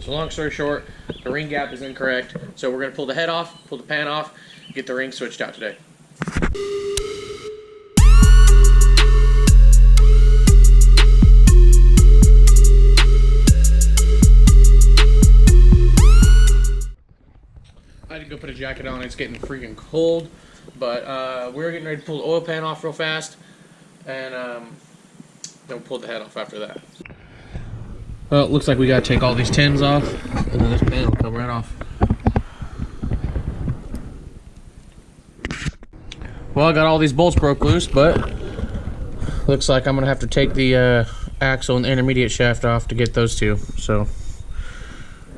So long story short, the ring gap is incorrect. So we're gonna pull the head off, pull the pan off, get the ring switched out today. I had to go put a jacket on. It's getting freaking cold, but we're getting ready to pull the oil pan off real fast, and then we'll pull the head off after that. Well, it looks like we gotta take all these tins off, and then this pan will come right off. Well, I got all these bolts broke loose, but looks like I'm gonna have to take the axle and the intermediate shaft off to get those two. So,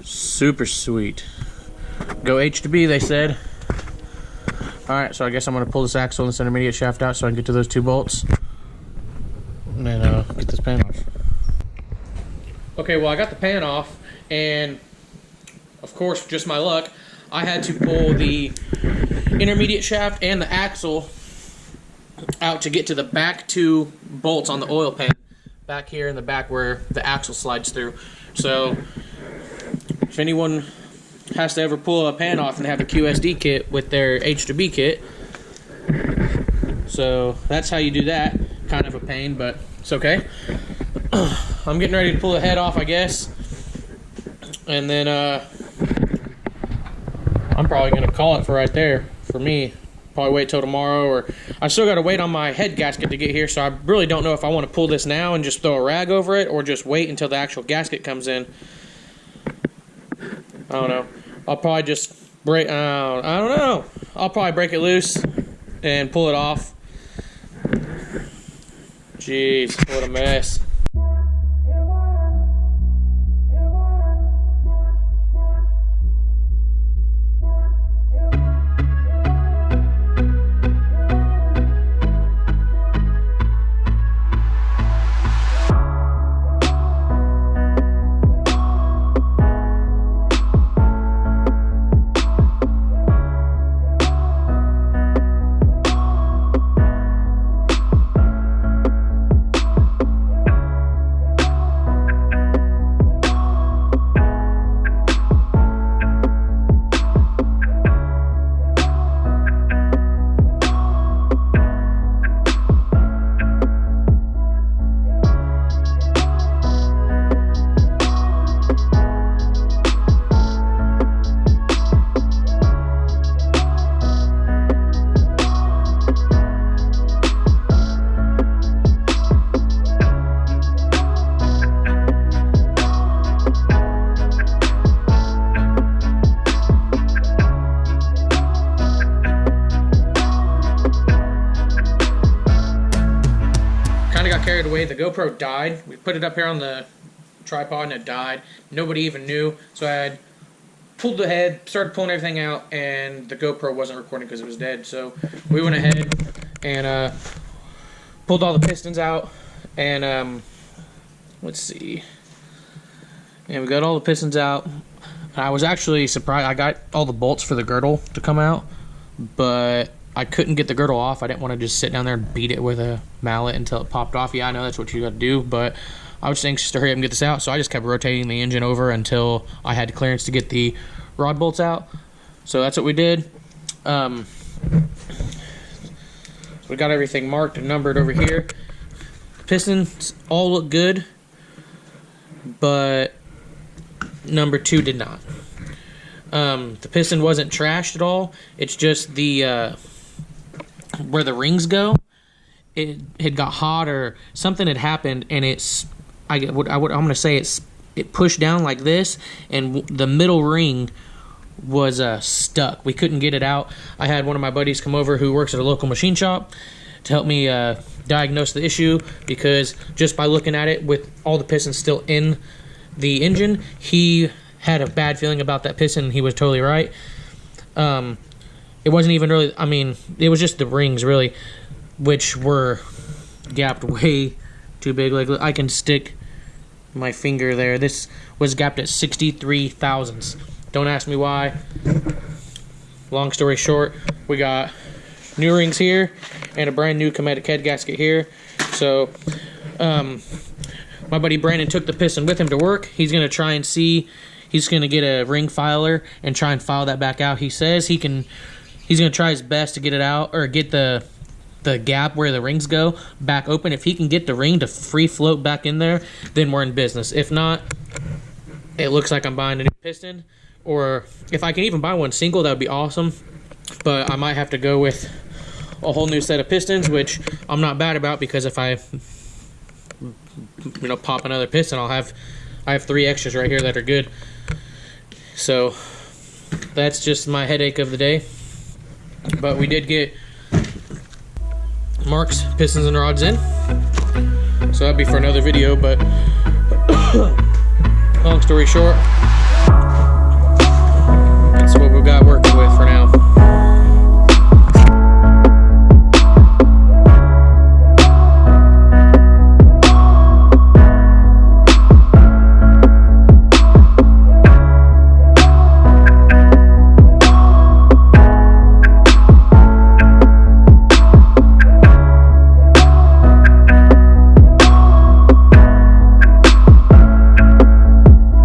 super sweet. Go H to B, they said. Alright, so I guess I'm going to pull this axle and this intermediate shaft out so I can get to those two bolts. And get this pan off. Okay, well I got the pan off, and of course, just my luck, I had to pull the intermediate shaft and the axle out to get to the back two bolts on the oil pan. Back here in the back where the axle slides through. So, if anyone has to ever pull a pan off and have a QSD kit with their H to B kit. So that's how you do that. Kind of a pain, but it's okay. I'm getting ready to pull the head off, I guess. And then I'm probably going to call it for right there for me. Probably wait till tomorrow, or I still got to wait on my head gasket to get here, so I really don't know if I want to pull this now and just throw a rag over it or just wait until the actual gasket comes in. I don't know. I'll probably just break. I don't know. I'll probably break it loose and pull it off. Jeez, what a mess. Carried away. The GoPro died. We put it up here on the tripod and it died. Nobody even knew. So I had pulled the head, started pulling everything out, and the GoPro wasn't recording because it was dead. So we went ahead and pulled all the pistons out, and let's see. And we got all the pistons out. I was actually surprised. I got all the bolts for the girdle to come out, but I couldn't get the girdle off. I didn't want to just sit down there and beat it with a mallet until it popped off. Yeah, I know that's what you got to do, but I was anxious to hurry up and get this out, so I just kept rotating the engine over until I had clearance to get the rod bolts out. So that's what we did. So we got everything marked and numbered over here. Pistons all look good, but number 2 did not. The piston wasn't trashed at all. It's just the where the rings go, it had got hot or something had happened, and I'm gonna say it pushed down like this, and the middle ring was stuck. We couldn't get it out. I had one of my buddies come over who works at a local machine shop to help me diagnose the issue, because just by looking at it with all the pistons still in the engine, he had a bad feeling about that piston, and he was totally right. It wasn't even really, I mean, it was just the rings, really, which were gapped way too big. Like, I can stick my finger there. This was gapped at 63 thousandths. Don't ask me why. Long story short, we got new rings here and a brand new Cometic head gasket here. So, my buddy Brandon took the piston with him to work. He's going to try and see. He's going to get a ring filer and try and file that back out. He says he's going to try his best to get it out, or get the gap where the rings go back open. If he can get the ring to free float back in there, then we're in business. If not, it looks like I'm buying a new piston. Or if I can even buy one single, that would be awesome. But I might have to go with a whole new set of pistons, which I'm not bad about, because if I pop another piston, I have 3 extras right here that are good. So that's just my headache of the day. But we did get Mark's pistons and rods in, so that'd be for another video. But long story short,